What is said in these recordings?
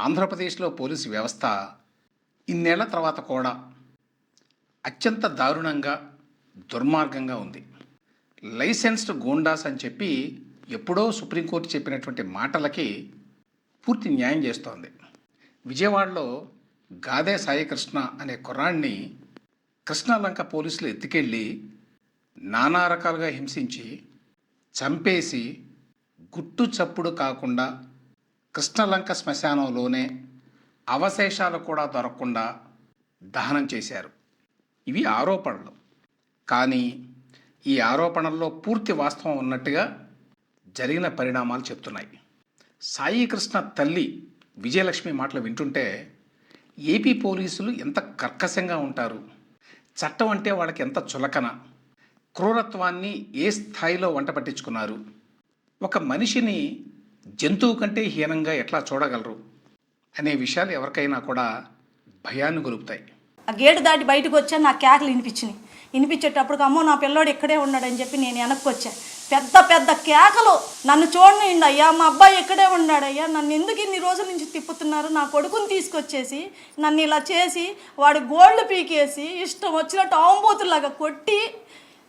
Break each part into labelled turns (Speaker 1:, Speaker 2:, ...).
Speaker 1: ఆంధ్రప్రదేశ్లో పోలీసు వ్యవస్థ ఇన్నేళ్ల తర్వాత కూడా అత్యంత దారుణంగా, దుర్మార్గంగా ఉంది. లైసెన్స్డ్ గూండాస్ అని చెప్పి ఎప్పుడో సుప్రీంకోర్టు చెప్పినటువంటి మాటలకి పూర్తి న్యాయం చేస్తోంది. విజయవాడలో గాదే సాయికృష్ణ అనే కుర్రాడిని కృష్ణాలంక పోలీసులు ఎత్తుకెళ్ళి నానా రకాలుగా హింసించి, చంపేసి, గుట్టు చప్పుడు కాకుండా కృష్ణలంక శ్మశానంలోనే అవశేషాలు కూడా దొరకకుండా దహనం చేశారు. ఇవి ఆరోపణలు. కానీ ఈ ఆరోపణల్లో పూర్తి వాస్తవం ఉన్నట్టుగా జరిగిన పరిణామాలు చెప్తున్నాయి. సాయికృష్ణ తల్లి విజయలక్ష్మి మాటలు వింటుంటే ఏపీ పోలీసులు ఎంత కర్కశంగా ఉంటారు, చట్టం అంటే వాళ్ళకి ఎంత చులకన, క్రూరత్వాన్ని ఏ స్థాయిలో వంట పట్టించుకున్నారు, ఒక మనిషిని జంతువు కంటే హీనంగా ఎట్లా చూడగలరు అనే విషయాలు ఎవరికైనా కూడా భయాన్ని గొలుపుతాయి.
Speaker 2: ఆ గేటు దాటి బయటకు వచ్చా, నా కేకలు వినిపించేటప్పుడు అమ్మో నా పిల్లోడు ఇక్కడే ఉన్నాడని చెప్పి నేను వెనక్కి వచ్చా. పెద్ద పెద్ద కేకలు, నన్ను చూడనిండి అయ్యా, మా అబ్బాయి ఇక్కడే ఉన్నాడయ్యా, నన్ను ఎందుకు ఇన్ని రోజుల నుంచి తిప్పుతున్నారు, నా కొడుకుని తీసుకొచ్చేసి నన్ను ఇలా చేసి వాడి గోల్డ్ పీకేసి ఇష్టం వచ్చినట్టు ఆంబోతులాగా కొట్టి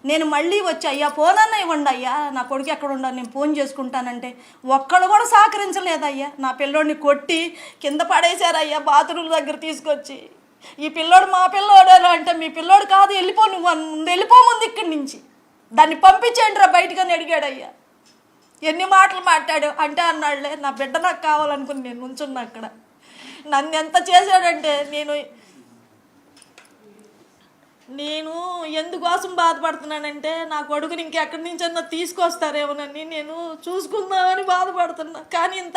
Speaker 2: నేను మళ్ళీ వచ్చి అయ్యా ఫోనన్నా ఇవ్వండి అయ్యా, నా కొడుకు ఎక్కడ ఉండాలి, నేను ఫోన్ చేసుకుంటానంటే ఒక్కడు కూడా సహకరించలేదయ్యా. నా పిల్లోడిని కొట్టి కింద పడేశారయ్యా, బాత్రూమ్ దగ్గర తీసుకొచ్చి. ఈ పిల్లోడు మా పిల్లోడు అంటే మీ పిల్లోడు కాదు, వెళ్ళిపో, నువ్వు వెళ్ళిపో ముందు ఇక్కడి నుంచి, దాన్ని పంపించేయండి రా బయటకు అని అడిగాడయ్యా. ఎన్ని మాటలు మాట్లాడు అంటే అన్నాడులే, నా బిడ్డ నాకు కావాలనుకుని నేను నుంచున్నా అక్కడ. నన్ను ఎంత చేశాడంటే నేను ఎందుకోసం బాధపడుతున్నానంటే నా కొడుకుని ఇంకెక్కడి నుంచన్నా తీసుకొస్తారేమోనని నేను చూసుకుందామని బాధపడుతున్నా. కానీ ఇంత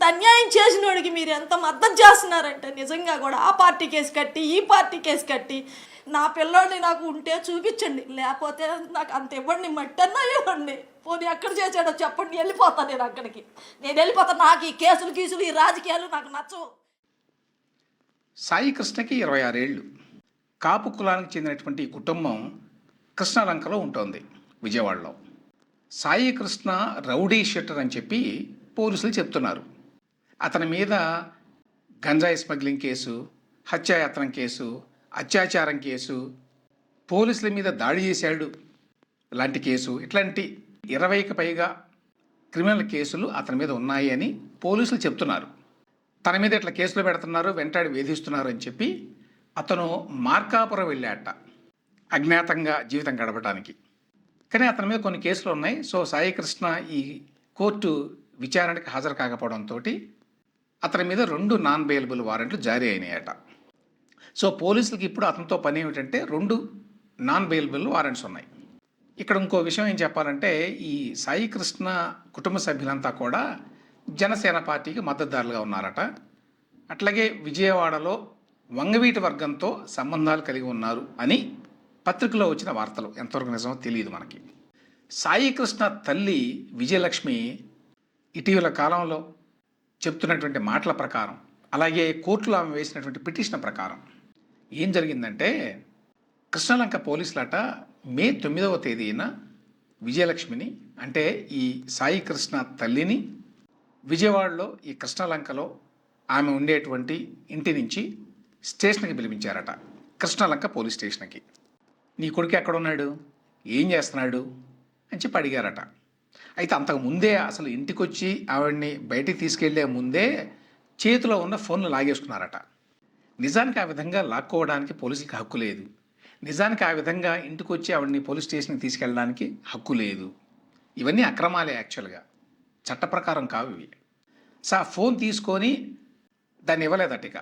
Speaker 2: అన్యాయం చేసినోడికి మీరు ఎంత మద్దతు చేస్తున్నారంటే నిజంగా కూడా ఆ పార్టీ కేసు కట్టి ఈ పార్టీ కేసు కట్టి నా పిల్లోడిని నాకు ఉంటే చూపించండి, లేకపోతే నాకు అంత ఇవ్వండి, మట్టన్నా ఇవ్వండి, పోనీ ఎక్కడ చేసాడో చెప్పండి, వెళ్ళిపోతాను నేను అక్కడికి, నేను వెళ్ళిపోతాను. నాకు ఈ కేసులు ఈ రాజకీయాలు నాకు నచ్చవు.
Speaker 1: సాయికృష్ణకి 26 ఏళ్ళు. కాపు కులానికి చెందినటువంటి ఈ కుటుంబం కృష్ణాలంకలో ఉంటుంది, విజయవాడలో. సాయికృష్ణ రౌడీ షీటర్ అని చెప్పి పోలీసులు చెప్తున్నారు. అతని మీద గంజాయి స్మగ్లింగ్ కేసు, హత్యాయత్నం కేసు, అత్యాచారం కేసు, పోలీసుల మీద దాడి చేశాడు లాంటి కేసు, ఇట్లాంటి 20కి పైగా క్రిమినల్ కేసులు అతని మీద ఉన్నాయి అని పోలీసులు చెప్తున్నారు. తన మీద ఇట్లా కేసులు పెడుతున్నారు, వెంటాడి వేధిస్తున్నారు అని చెప్పి అతను మార్కాపురం వెళ్ళాట అజ్ఞాతంగా జీవితం గడపడానికి. కానీ అతని మీద కొన్ని కేసులు ఉన్నాయి. సో సాయికృష్ణ ఈ కోర్టు విచారణకి హాజరు కాకపోవడంతో అతని మీద 2 నాన్ బెయిలబుల్ వారెంట్లు జారీ అయినాయట. సో పోలీసులకి ఇప్పుడు అతనితో పని ఏమిటంటే 2 నాన్ బెయిలబుల్ వారెంట్స్ ఉన్నాయి. ఇక్కడ ఇంకో విషయం ఏం చెప్పాలంటే, ఈ సాయికృష్ణ కుటుంబ సభ్యులంతా కూడా జనసేన పార్టీకి మద్దతుదారులుగా ఉన్నారట. అట్లాగే విజయవాడలో వంగవీటి వర్గంతో సంబంధాలు కలిగి ఉన్నారు అని పత్రికలో వచ్చిన వార్తలు ఎంతవరకు నిజమో తెలియదు మనకి. సాయికృష్ణ తల్లి విజయలక్ష్మి ఇటీవల కాలంలో చెప్తున్నటువంటి మాటల ప్రకారం, అలాగే కోర్టులో ఆమె వేసినటువంటి పిటిషన్ ప్రకారం ఏం జరిగిందంటే, కృష్ణలంక పోలీసులట మే 9వ తేదీన విజయలక్ష్మిని, అంటే ఈ సాయికృష్ణ తల్లిని విజయవాడలో ఈ కృష్ణలంకలో ఆమె ఉండేటువంటి ఇంటి నుంచి స్టేషన్కి పిలిపించారట, కృష్ణలంక పోలీస్ స్టేషన్కి. నీ కొడుకు ఎక్కడున్నాడు, ఏం చేస్తున్నాడు అని చెప్పి అడిగారట. అయితే అంతకు ముందే అసలు ఇంటికి వచ్చి ఆవిడ్ని బయటికి తీసుకెళ్లే ముందే చేతిలో ఉన్న ఫోన్లు లాగేసుకున్నారట. నిజానికి ఆ విధంగా లాక్కోవడానికి పోలీసులకి హక్కు లేదు. నిజానికి ఆ విధంగా ఇంటికి వచ్చి ఆవిడ్ని పోలీస్ స్టేషన్కి తీసుకెళ్ళడానికి హక్కు లేదు. ఇవన్నీ అక్రమాలే, యాక్చువల్గా చట్ట ప్రకారం కావు ఇవి. సో ఆ ఫోన్ తీసుకొని దాన్ని ఇవ్వలేదట ఇక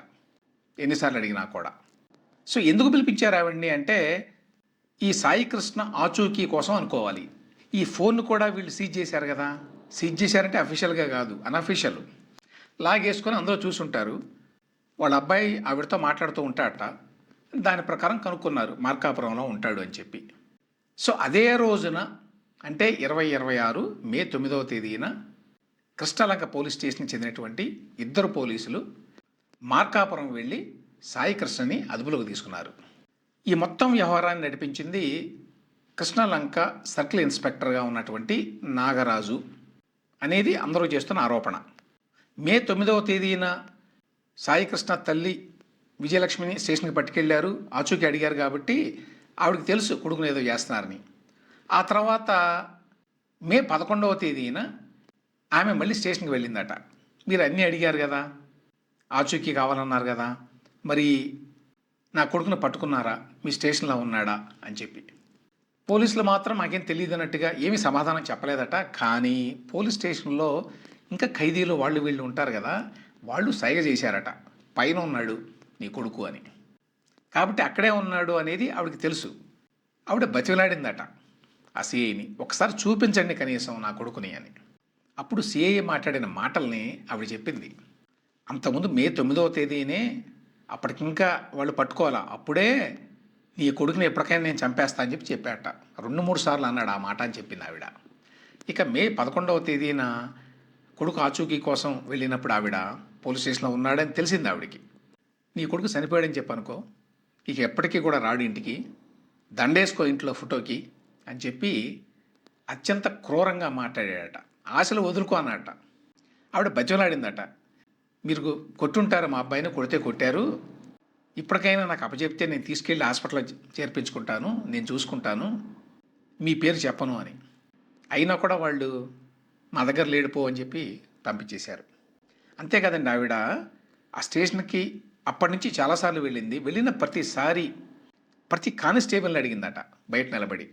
Speaker 1: ఎన్నిసార్లు అడిగినా కూడా. సో ఎందుకు పిలిపించారు ఆవిడ్ని అంటే, ఈ సాయికృష్ణ ఆచూకీ కోసం అనుకోవాలి. ఈ ఫోన్ కూడా వీళ్ళు సీజ్ చేశారు కదా. సీజ్ చేశారంటే అఫీషియల్గా కాదు, అనఫీషియల్. లాగేసుకొని అందరూ చూసుంటారు. వాళ్ళ అబ్బాయి ఆవిడతో మాట్లాడుతూ ఉంటాడట. దాని ప్రకారం కనుక్కున్నారు మార్కాపురంలో ఉంటాడు అని చెప్పి. సో అదే రోజున అంటే 2026 మే 9వ తేదీన కృష్ణలంక పోలీస్ స్టేషన్కి చెందినటువంటి 2 పోలీసులు మార్కాపురం వెళ్ళి సాయికృష్ణని అదుపులోకి తీసుకున్నారు. ఈ మొత్తం వ్యవహారాన్ని నడిపించింది కృష్ణలంక సర్కిల్ ఇన్స్పెక్టర్గా ఉన్నటువంటి నాగరాజు అనేది అందరూ చేస్తున్న ఆరోపణ. మే 9వ తేదీన సాయికృష్ణ తల్లి విజయలక్ష్మిని స్టేషన్కి పట్టుకెళ్ళారు, ఆచూకీ అడిగారు కాబట్టి ఆవిడకి తెలుసు కొడుకుని ఏదో చేస్తున్నారని. ఆ తర్వాత మే 11వ తేదీన ఆమె మళ్ళీ స్టేషన్కి వెళ్ళిందట. మీరు అన్నీ అడిగారు కదా, ఆచూకీ కావాలన్నారు కదా, మరి నా కొడుకుని పట్టుకున్నారా, మీ స్టేషన్లో ఉన్నాడా అని చెప్పి. పోలీసులు మాత్రం మాకేం తెలియదు అన్నట్టుగా ఏమీ సమాధానం చెప్పలేదట. కానీ పోలీస్ స్టేషన్లో ఇంకా ఖైదీలు వాళ్ళు వీళ్ళు ఉంటారు కదా, వాళ్ళు సైగ చేశారట, పైన ఉన్నాడు నీ కొడుకు అని. కాబట్టి అక్కడే ఉన్నాడు అనేది ఆవిడకి తెలుసు. ఆవిడ బతిలాడిందట ఆ సిఐని, ఒకసారి చూపించండి కనీసం నా కొడుకుని అని. అప్పుడు సిఐ మాట్లాడిన మాటల్ని ఆవిడ చెప్పింది. అంతకుముందు మే 9వ తేదీనే అప్పటికింకా వాళ్ళు పట్టుకోవాలా, అప్పుడే నీ కొడుకుని ఎప్పటికైనా నేను చంపేస్తా అని చెప్పాట. 2-3 సార్లు అన్నాడు ఆ మాట అని చెప్పింది ఆవిడ. ఇక మే 11వ తేదీన కొడుకు ఆచూకీ కోసం వెళ్ళినప్పుడు ఆవిడ పోలీస్ స్టేషన్లో ఉన్నాడని తెలిసింది ఆవిడకి. నీ కొడుకు చనిపోయాడని చెప్పనుకో, ఇక ఎప్పటికీ కూడా రాడు ఇంటికి, దండేసుకో ఇంట్లో ఫోటోకి అని చెప్పి అత్యంత క్రూరంగా మాట్లాడాడట. ఆశలు వదులుకో అన్నట. ఆవిడ బజ్జలాడిందట, మీరు కొట్టుంటారు, మా అబ్బాయిని కొడితే కొట్టారు, ఇప్పటికైనా నాకు అప్పచెప్తే నేను తీసుకెళ్ళి హాస్పిటల్లో చేర్పించుకుంటాను, నేను చూసుకుంటాను, మీ పేరు చెప్పను అని. అయినా కూడా వాళ్ళు మా దగ్గర లేడిపో అని చెప్పి పంపించేశారు. అంతే కదండి, ఆవిడ ఆ స్టేషన్కి అప్పటి నుంచి చాలాసార్లు వెళ్ళింది. వెళ్ళిన ప్రతిసారి ప్రతి కానిస్టేబుల్ని అడిగిందట బయట నిలబడి,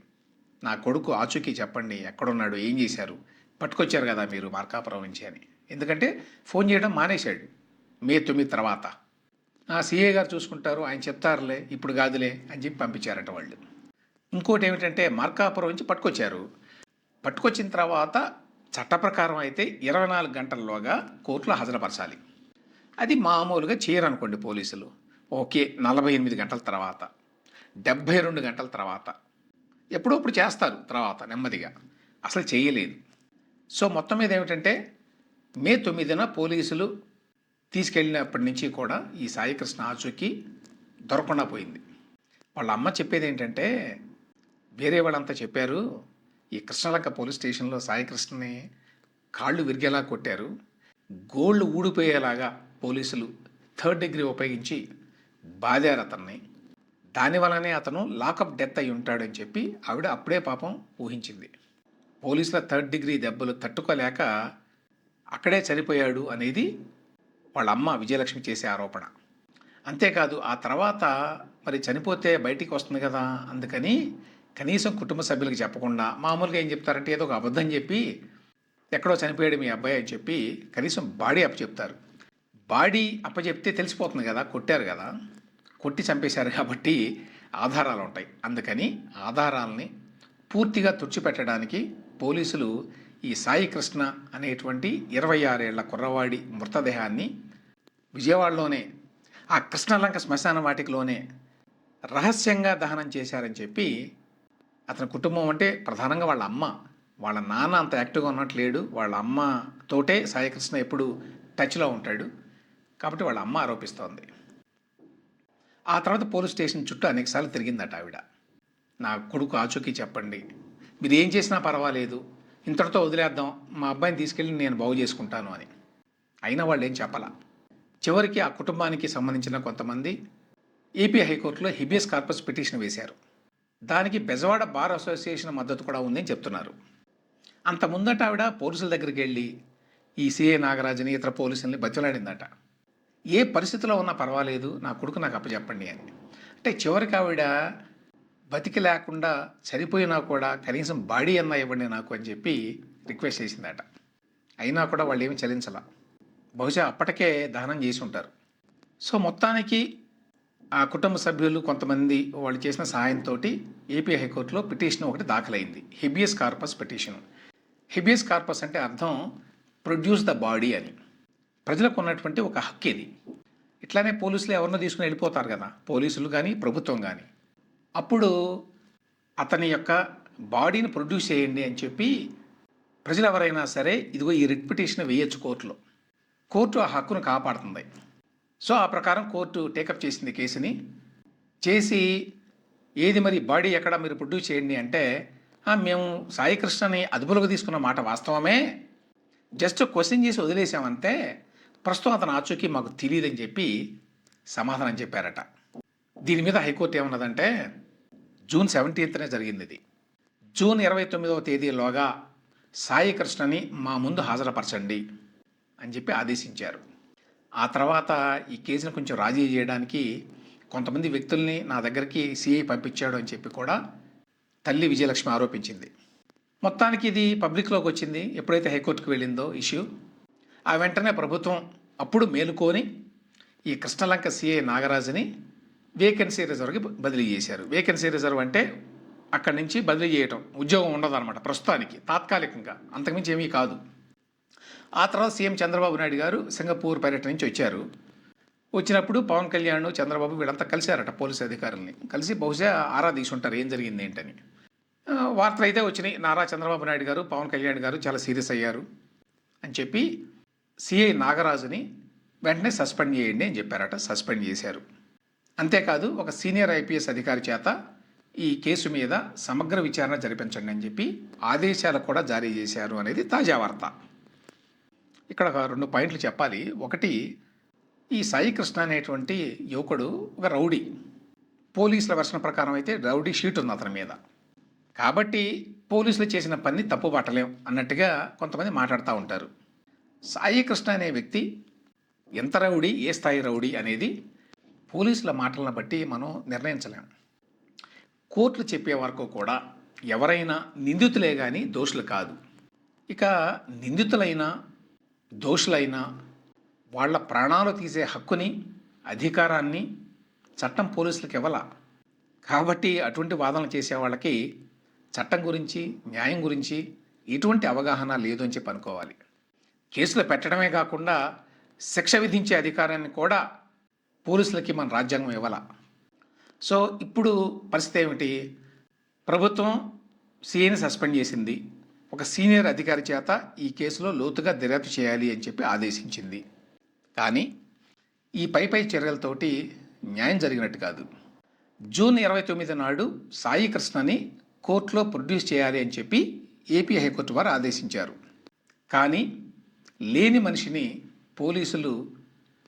Speaker 1: నా కొడుకు ఆచూకీ చెప్పండి, ఎక్కడున్నాడు, ఏం చేశారు, పట్టుకొచ్చారు కదా మీరు మార్కాపురం నుంచి అని. ఎందుకంటే ఫోన్ చేయడం మానేశాడు మే 9 తర్వాత. సిఏ గారు చూసుకుంటారు, ఆయన చెప్తారులే, ఇప్పుడు కాదులే అని చెప్పి పంపించారట వాళ్ళు. ఇంకోటి ఏమిటంటే మార్కాపురం నుంచి పట్టుకొచ్చారు. పట్టుకొచ్చిన తర్వాత చట్ట ప్రకారం అయితే 24 గంటల్లోగా కోర్టులో హాజరుపరచాలి. అది మామూలుగా చేయరనుకోండి పోలీసులు, ఓకే 48 గంటల తర్వాత, 72 గంటల తర్వాత, ఎప్పుడప్పుడు చేస్తారు తర్వాత నెమ్మదిగా, అసలు చేయలేదు. సో మొత్తం మీద ఏమిటంటే మే 9న పోలీసులు తీసుకెళ్ళినప్పటి నుంచి కూడా ఈ సాయికృష్ణ ఆచూకీ దొరకకుండా పోయింది. వాళ్ళ అమ్మ చెప్పేది ఏంటంటే, వేరే వాళ్ళంతా చెప్పారు, ఈ కృష్ణలంక పోలీస్ స్టేషన్లో సాయికృష్ణని కాళ్ళు విరిగేలా కొట్టారు, గోళ్ళు ఊడిపోయేలాగా పోలీసులు 3rd డిగ్రీ ఉపయోగించి బాదారు అతన్ని, దానివల్లనే అతను లాకప్ డెత్ అయి ఉంటాడని చెప్పి ఆవిడ అప్పుడే పాపం ఊహించింది. పోలీసుల 3rd డిగ్రీ దెబ్బలు తట్టుకోలేక అక్కడే చనిపోయాడు అనేది వాళ్ళ అమ్మ విజయలక్ష్మి చేసే ఆరోపణ. అంతేకాదు ఆ తర్వాత మరి చనిపోతే బయటికి వస్తుంది కదా, అందుకని కనీసం కుటుంబ సభ్యులకు చెప్పకుండా మామూలుగా ఏం చెప్తారంటే ఏదో ఒక అబద్ధం చెప్పి ఎక్కడో చనిపోయాడు మీ అబ్బాయి అని చెప్పి కనీసం బాడీ అప్పచెప్తారు. బాడీ అప్పచెప్తే తెలిసిపోతుంది కదా, కొట్టారు కదా, కొట్టి చంపేశారు కాబట్టి ఆధారాలు ఉంటాయి. అందుకని ఆధారాలని పూర్తిగా తుడిచిపెట్టడానికి పోలీసులు ఈ సాయికృష్ణ అనేటువంటి 26 ఏళ్ల కుర్రవాడి మృతదేహాన్ని విజయవాడలోనే ఆ కృష్ణలంక శ్మశాన వాటికలోనే రహస్యంగా దహనం చేశారని చెప్పి అతని కుటుంబం, అంటే ప్రధానంగా వాళ్ళ అమ్మ, వాళ్ళ నాన్న అంత యాక్టివ్గా ఉన్నట్లేడు, వాళ్ళ అమ్మ తోటే సాయికృష్ణ ఎప్పుడు టచ్లో ఉంటాడు కాబట్టి వాళ్ళ అమ్మ ఆరోపిస్తోంది. ఆ తర్వాత పోలీస్ స్టేషన్ చుట్టూ అనేకసార్లు తిరిగిందట ఆవిడ, నా కొడుకు ఆచూకీ చెప్పండి, మీరు ఏం చేసినా పర్వాలేదు, ఇంతటితో వదిలేద్దాం, మా అబ్బాయిని తీసుకెళ్ళి నేను బాగు చేసుకుంటాను అని. అయినా వాళ్ళు ఏం చెప్పాల. చివరికి ఆ కుటుంబానికి సంబంధించిన కొంతమంది ఏపీ హైకోర్టులో హిబియస్ కార్పస్ పిటిషన్ వేశారు. దానికి బెజవాడ బార్ అసోసియేషన్ మద్దతు కూడా ఉందని చెప్తున్నారు. అంత ముందట ఆవిడ పోలీసుల దగ్గరికి వెళ్ళి ఈ సిఏ నాగరాజుని ఇతర పోలీసుల్ని బతిలాడిందట, ఏ పరిస్థితిలో ఉన్నా పర్వాలేదు, నా కొడుకు నాకు అప్పచెప్పండి అని. అంటే చివరికి ఆవిడ బతికి లేకుండా చనిపోయినా కూడా కనీసం బాడీ అన్నా ఇవ్వండి నాకు అని చెప్పి రిక్వెస్ట్ చేసిందట. అయినా కూడా వాళ్ళు ఏమి చలించాల, బహుశా అప్పటికే దహనం చేసి ఉంటారు. సో మొత్తానికి ఆ కుటుంబ సభ్యులు కొంతమంది వాళ్ళు చేసిన సహాయంతో ఏపీ హైకోర్టులో పిటిషన్ ఒకటి దాఖలైంది, habeas corpus petition. Habeas corpus అంటే అర్థం ప్రొడ్యూస్ ద బాడీ అని. ప్రజలకు ఉన్నటువంటి ఒక హక్కు ఇది. ఇట్లానే పోలీసులు ఎవరినో తీసుకుని వెళ్ళిపోతారు కదా, పోలీసులు కానీ ప్రభుత్వం కానీ, అప్పుడు అతని యొక్క బాడీని ప్రొడ్యూస్ చేయండి అని చెప్పి ప్రజలు ఎవరైనా సరే ఇదిగో ఈ రిట్ పిటిషన్ వేయొచ్చు కోర్టులో. కోర్టు ఆ హక్కును కాపాడుతుంది. సో ఆ ప్రకారం కోర్టు టేకప్ చేసింది కేసుని. చేసి ఏది మరి బాడీ ఎక్కడ మీరు ప్రొడ్యూస్ చేయండి అంటే, మేము సాయికృష్ణని అదుపులోకి తీసుకున్న మాట వాస్తవమే, జస్ట్ క్వశ్చన్ చేసి వదిలేసామంతే, ప్రస్తుతం అతను ఆచూకీ మాకు తెలియదని చెప్పి సమాధానం చెప్పారట. దీని మీద హైకోర్టు ఏమన్నదంటే జూన్ 17నే జరిగింది ఇది. జూన్ 29వ తేదీలోగా సాయి కృష్ణని మా ముందు హాజరుపరచండి అని చెప్పి ఆదేశించారు. ఆ తర్వాత ఈ కేసును కొంచెం రాజీ చేయడానికి కొంతమంది వ్యక్తుల్ని నా దగ్గరికి సిఐ పంపించాడు అని చెప్పి కూడా తల్లి విజయలక్ష్మి ఆరోపించింది. మొత్తానికి ఇది పబ్లిక్లోకి వచ్చింది. ఎప్పుడైతే హైకోర్టుకు వెళ్ళిందో ఇష్యూ, ఆ వెంటనే ప్రభుత్వం అప్పుడు మేలుకొని ఈ కృష్ణలంక సిఐ నాగరాజుని వేకెన్సీ రిజర్వ్కి బదిలీ చేశారు. వేకెన్సీ రిజర్వ్ అంటే అక్కడి నుంచి బదిలీ చేయటం, ఉద్యోగం ఉండదన్నమాట ప్రస్తుతానికి, తాత్కాలికంగా, అంతకుమించి ఏమీ కాదు. ఆ తర్వాత సీఎం చంద్రబాబు నాయుడు గారు సింగపూర్ పర్యటన నుంచి వచ్చారు. వచ్చినప్పుడు పవన్ కళ్యాణ్, చంద్రబాబు వీళ్ళంతా కలిశారట పోలీసు అధికారుల్ని. కలిసి బహుశా ఆరా తీసుంటారు ఏం జరిగింది ఏంటని. వార్తలు అయితే వచ్చినాయి, నారా చంద్రబాబు నాయుడు గారు, పవన్ కళ్యాణ్ గారు చాలా సీరియస్ అయ్యారు అని చెప్పి సిఐ నాగరాజుని వెంటనే సస్పెండ్ చేయండి అని చెప్పారట. సస్పెండ్ చేశారు. అంతేకాదు ఒక సీనియర్ ఐపీఎస్ అధికారి చేత ఈ కేసు మీద సమగ్ర విచారణ జరిపించండి అని చెప్పి ఆదేశాలు కూడా జారీ చేశారు అనేది తాజా వార్త. ఇక్కడ ఒక 2 పాయింట్లు చెప్పాలి. ఒకటి, ఈ సాయి కృష్ణ అనేటువంటి యువకుడు ఒక రౌడీ. పోలీసుల వెర్షన్ ప్రకారం అయితే రౌడీ షీట్ ఉంది అతని మీద. కాబట్టి పోలీసులు చేసిన పని తప్పు పట్టలేం అన్నట్టుగా కొంతమంది మాట్లాడుతూ ఉంటారు. సాయి కృష్ణ అనే వ్యక్తి ఎంత రౌడీ, ఏ స్థాయి రౌడీ అనేది పోలీసుల మాటలను బట్టి మనం నిర్ణయించలేం. కోర్టులు చెప్పే వరకు కూడా ఎవరైనా నిందితులే కానీ దోషులు కాదు. ఇక నిందితులైనా దోషులైనా వాళ్ళ ప్రాణాలు తీసే హక్కుని, అధికారాన్ని చట్టం పోలీసులకు ఇవ్వాల. కాబట్టి అటువంటి వాదనలు చేసే వాళ్ళకి చట్టం గురించి, న్యాయం గురించి ఎటువంటి అవగాహన లేదు అని చెప్పి అనుకోవాలి. కేసులు పెట్టడమే కాకుండా శిక్ష విధించే అధికారాన్ని కూడా పోలీసులకి మన రాజ్యాంగం ఇవ్వాల. సో ఇప్పుడు పరిస్థితి ఏమిటి? ప్రభుత్వం సీఐని సస్పెండ్ చేసింది. ఒక సీనియర్ అధికారి చేత ఈ కేసులో లోతుగా దర్యాప్తు చేయాలి అని చెప్పి ఆదేశించింది. కానీ ఈ పై చర్యలతోటి న్యాయం జరిగినట్టు కాదు. జూన్ 29 నాడు సాయి కృష్ణని కోర్టులో ప్రొడ్యూస్ చేయాలి అని చెప్పి ఏపీ హైకోర్టు వారు ఆదేశించారు. కానీ లేని మనిషిని పోలీసులు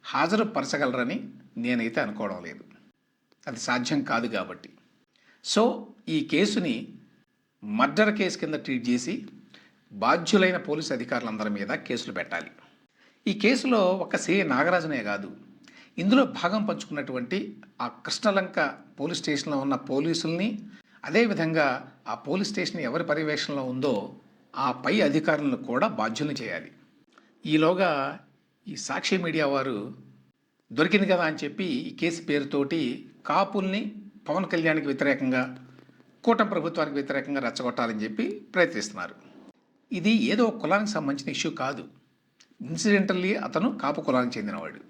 Speaker 1: హాజరుపరచగలరని నేనైతే అనుకోవడం లేదు. అది సాధ్యం కాదు కాబట్టి. సో ఈ కేసుని మర్డర్ కేసు కింద ట్రీట్ చేసి బాధ్యులైన పోలీసు అధికారులందరి మీద కేసులు పెట్టాలి. ఈ కేసులో ఒక సిఐ నాగరాజునే కాదు, ఇందులో భాగం పంచుకున్నటువంటి ఆ కృష్ణలంక పోలీస్ స్టేషన్లో ఉన్న పోలీసుల్ని, అదేవిధంగా ఆ పోలీస్ స్టేషన్ ఎవరి పర్యవేక్షణలో ఉందో ఆ పై అధికారులను కూడా బాధ్యుల్ని చేయాలి. ఈలోగా ఈ సాక్షి మీడియా వారు దొరికింది కదా అని చెప్పి ఈ కేసు పేరుతోటి కాపుల్ని పవన్ కళ్యాణ్కి వ్యతిరేకంగా, కూటమి ప్రభుత్వానికి వ్యతిరేకంగా రెచ్చగొట్టాలని చెప్పి ప్రయత్నిస్తున్నారు. ఇది ఏదో ఒక కులానికి సంబంధించిన ఇష్యూ కాదు. ఇన్సిడెంటల్లీ అతను కాపు కులానికి చెందినవాడు.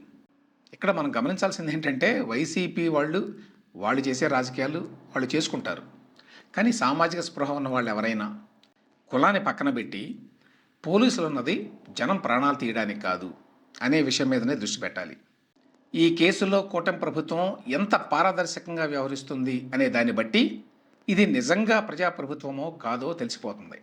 Speaker 1: ఇక్కడ మనం గమనించాల్సింది ఏంటంటే వైసీపీ వాళ్ళు చేసే రాజకీయాలు వాళ్ళు చేసుకుంటారు. కానీ సామాజిక స్పృహ ఉన్న వాళ్ళు ఎవరైనా కులాన్ని పక్కన పెట్టి పోలీసులు ఉన్నది జనం ప్రాణాలు తీయడానికి కాదు అనే విషయం మీదనే దృష్టి పెట్టాలి. ఈ కేసులో కూటమి ప్రభుత్వం ఎంత పారదర్శకంగా వ్యవహరిస్తుంది అనే దాన్ని బట్టి ఇది నిజంగా ప్రజాప్రభుత్వమో కాదో తెలిసిపోతుంది.